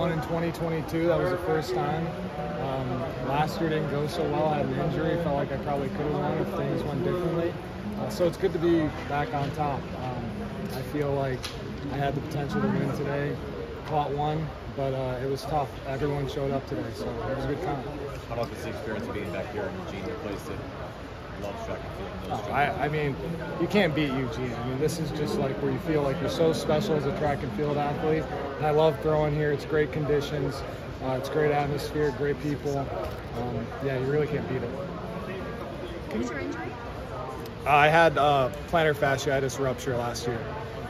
one in 2022. That was the first time. Last year didn't go so well. I had an injury. Felt like I probably could have won if things went differently. So it's good to be back on top. I feel like I had the potential to win today. Caught one, but it was tough. Everyone showed up today, so it was a good time. How about this experience of being back here in Eugene, a place that loves track and field? I mean, you can't beat Eugene. I mean, this is just like where you feel like you're so special as a track and field athlete. And I love throwing here. It's great conditions. It's great atmosphere, great people. Yeah, you really can't beat it. What was your injury? I had plantar fasciitis rupture last year.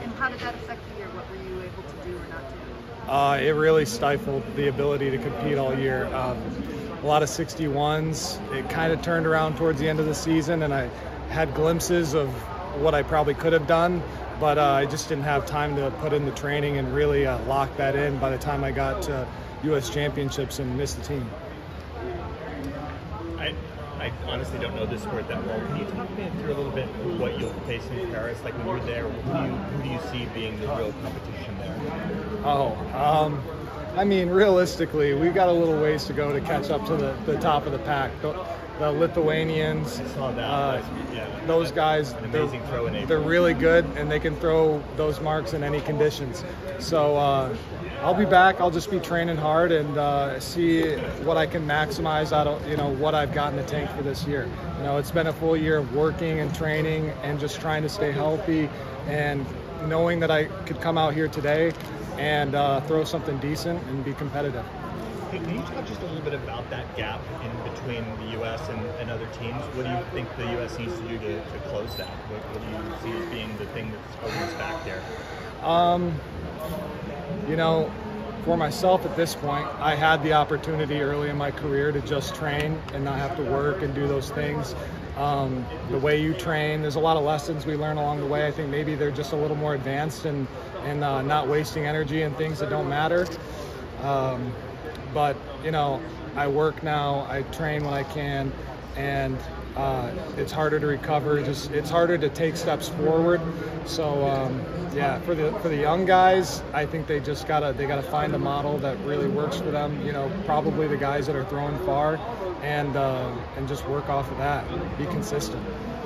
And how did that affect the year? What were you able to do or not do? It really stifled the ability to compete all year. A lot of 61s. It kind of turned around towards the end of the season, and I had glimpses of what I probably could have done, but I just didn't have time to put in the training and really lock that in by the time I got to U.S. Championships and missed the team. I honestly don't know this sport that well. Can you talk me through a little bit what you'll face in Paris? Like when you're there, who do you see being the real competition there? I mean, realistically, we've got a little ways to go to catch up to the top of the pack. The Lithuanians, I saw that. those guys, an amazing throw in April. They're really good, and they can throw those marks in any conditions. So I'll be back. I'll just be training hard and see what I can maximize out of what I've got in the tank for this year. It's been a full year of working and training and just trying to stay healthy, and knowing that I could come out here today and throw something decent and be competitive. Hey, can you talk just a little bit about that gap in between the U.S. and other teams? What do you think the U.S. needs to do to close that? What do you see as being the thing that's holding us back there? For myself at this point, I had the opportunity early in my career to just train and not have to work and do those things. The way you train, there's a lot of lessons we learn along the way. I think maybe they're just a little more advanced and not wasting energy in things that don't matter. But I work now, I train when I can, and it's harder to recover. It's harder to take steps forward. So for the young guys, I think they gotta find a model that really works for them. Probably the guys that are throwing far, and just work off of that. Be consistent.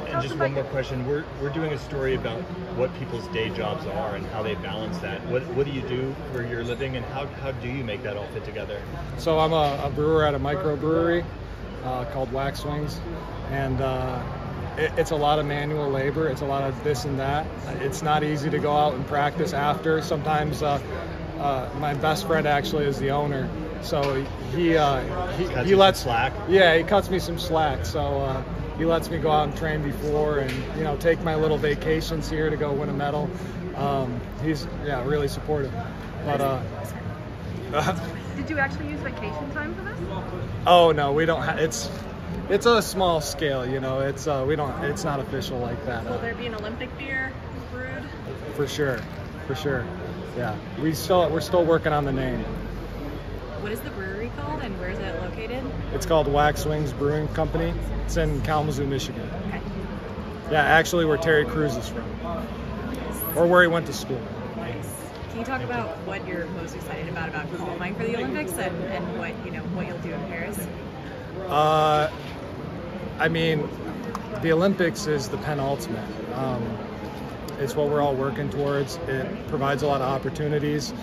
And just one more question. We're doing a story about what people's day jobs are and how they balance that. What do you do for your living, and how do you make that all fit together? So I'm a brewer at a microbrewery called Wax Wings, and it's a lot of manual labor. It's a lot of this and that. It's not easy to go out and practice after. Sometimes my best friend actually is the owner, so he lets slack. Yeah, he cuts me some slack. So he lets me go out and train before, and take my little vacations here to go win a medal. He's really supportive. But did you actually use vacation time for this? Oh no, we don't. It's a small scale, It's It's not official like that. Will there be an Olympic beer brewed? For sure. Yeah, we're still working on the name. What is the brewery called, and where is it located? It's called Wax Wings Brewing Company. It's in Kalamazoo, Michigan. Okay. Yeah, actually where Terry Crews is from, or where he went to school. Nice. Can you talk about what you're most excited about qualifying for the Olympics, and what you'll do in Paris? I mean, the Olympics is the penultimate. It's what we're all working towards. It provides a lot of opportunities.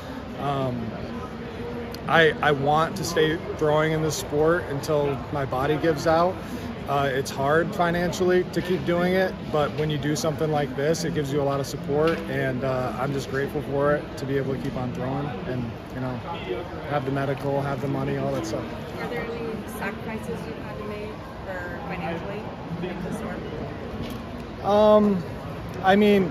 I want to stay throwing in this sport until my body gives out. It's hard financially to keep doing it, but when you do something like this, it gives you a lot of support, and I'm just grateful for it, to be able to keep on throwing and have the medical, have the money, all that stuff. Are there any sacrifices you've had to make for financially to make this work? I mean,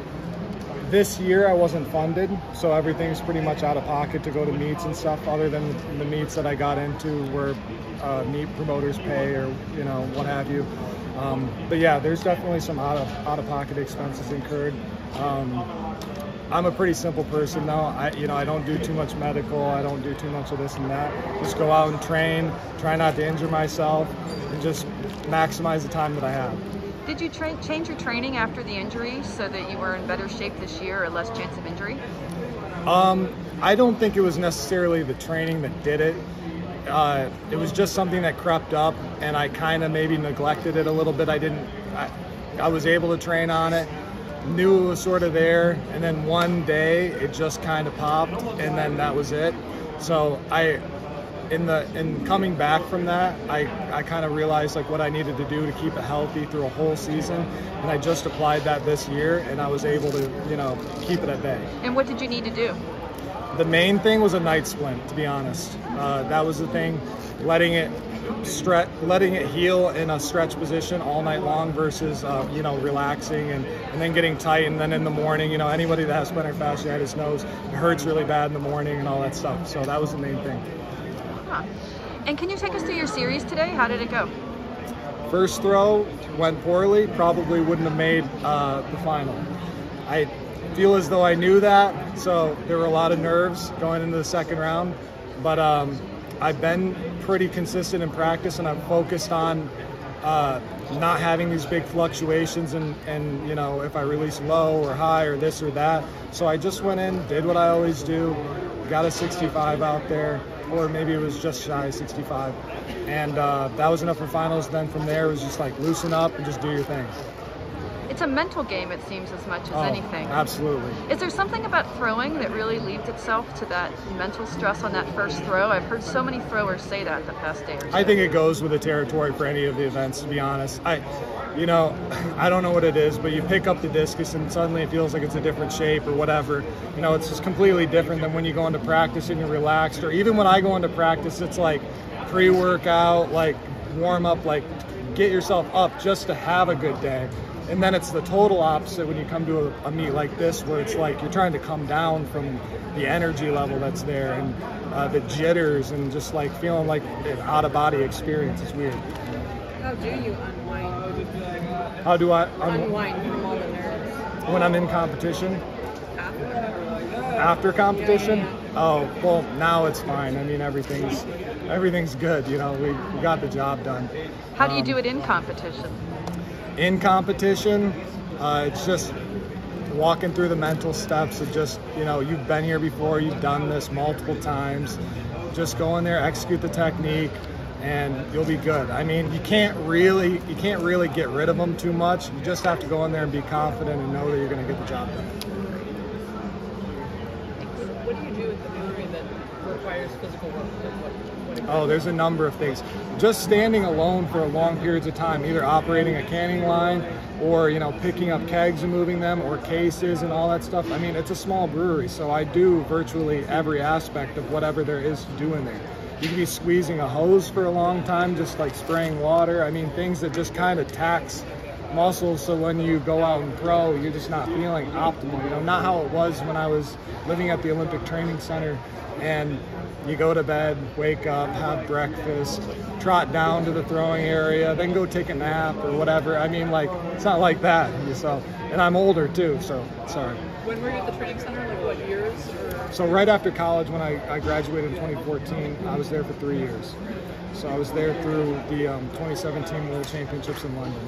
this year I wasn't funded, so everything's pretty much out of pocket to go to meets and stuff, other than the meets that I got into where meet promoters pay or what have you. But yeah, there's definitely some out of pocket expenses incurred. I'm a pretty simple person though. I don't do too much medical. I don't do too much of this and that. Just go out and train, try not to injure myself, and just maximize the time that I have. Did you change your training after the injury so that you were in better shape this year or less chance of injury? I don't think it was necessarily the training that did it. It was just something that crept up, and I kind of maybe neglected it a little bit. I was able to train on it, knew it was sort of there, and then one day it just kind of popped, and then that was it. So in coming back from that, I kind of realized like what I needed to do to keep it healthy through a whole season, and I just applied that this year, and I was able to, you know, keep it at bay. And what did you need to do? The main thing was a night splint, to be honest. That was the thing, letting it heal in a stretch position all night long versus, you know, relaxing and then getting tight. And then in the morning, you know, anybody that has plantar fasciitis knows it hurts really bad in the morning and all that stuff. So that was the main thing. Huh. And can you take us through your series today? How did it go? First throw went poorly, probably wouldn't have made the final. I feel as though I knew that, so there were a lot of nerves going into the second round, but I've been pretty consistent in practice, and I've focused on not having these big fluctuations and you know, if I release low or high or this or that. So I just went in, did what I always do, got a 65 out there, or maybe it was just shy of 65, and that was enough for finals. Then from there it was just like loosen up and just do your thing. It's a mental game, it seems, as much as anything. Absolutely. Is there something about throwing that really leads itself to that mental stress on that first throw? I've heard so many throwers say that the past day or two. I think it goes with the territory for any of the events, to be honest. You know, I don't know what it is, but you pick up the discus and suddenly it feels like it's a different shape or whatever. You know, it's just completely different than when you go into practice and you're relaxed, or even when I go into practice, it's like pre-workout, like warm up, like get yourself up just to have a good day. And then it's the total opposite when you come to a meet like this, where it's like you're trying to come down from the energy level that's there and the jitters and just like feeling like an out-of-body experience. It's weird. How do you unwind? How do I Unwind from all the nerves? when I'm in competition? After competition? Oh, well, now it's fine. I mean, everything's good. You know, we got the job done. How do you do it in competition? In competition, it's just walking through the mental steps of just, you know, you've been here before, you've done this multiple times. Just go in there, execute the technique, and you'll be good. I mean, you can't really get rid of them too much. You just have to go in there and be confident and know that you're going to get the job done. What do you do with the brewery that requires physical work? Oh, there's a number of things. Just standing alone for long periods of time, either operating a canning line or, you know, picking up kegs and moving them, or cases and all that stuff. I mean, it's a small brewery, so I do virtually every aspect of whatever there is to do in there. You could be squeezing a hose for a long time, just like spraying water. I mean, things that just kind of tax muscles, so when you go out and throw, you're just not feeling optimal. You know, not how it was when I was living at the Olympic Training Center, and you go to bed, wake up, have breakfast, trot down to the throwing area, then go take a nap or whatever. I mean, like, it's not like that. So, and I'm older too, so sorry. When were you at the training center? Like what years? Or? So right after college, when I graduated in 2014, I was there for 3 years. So I was there through the 2017 World Championships in London.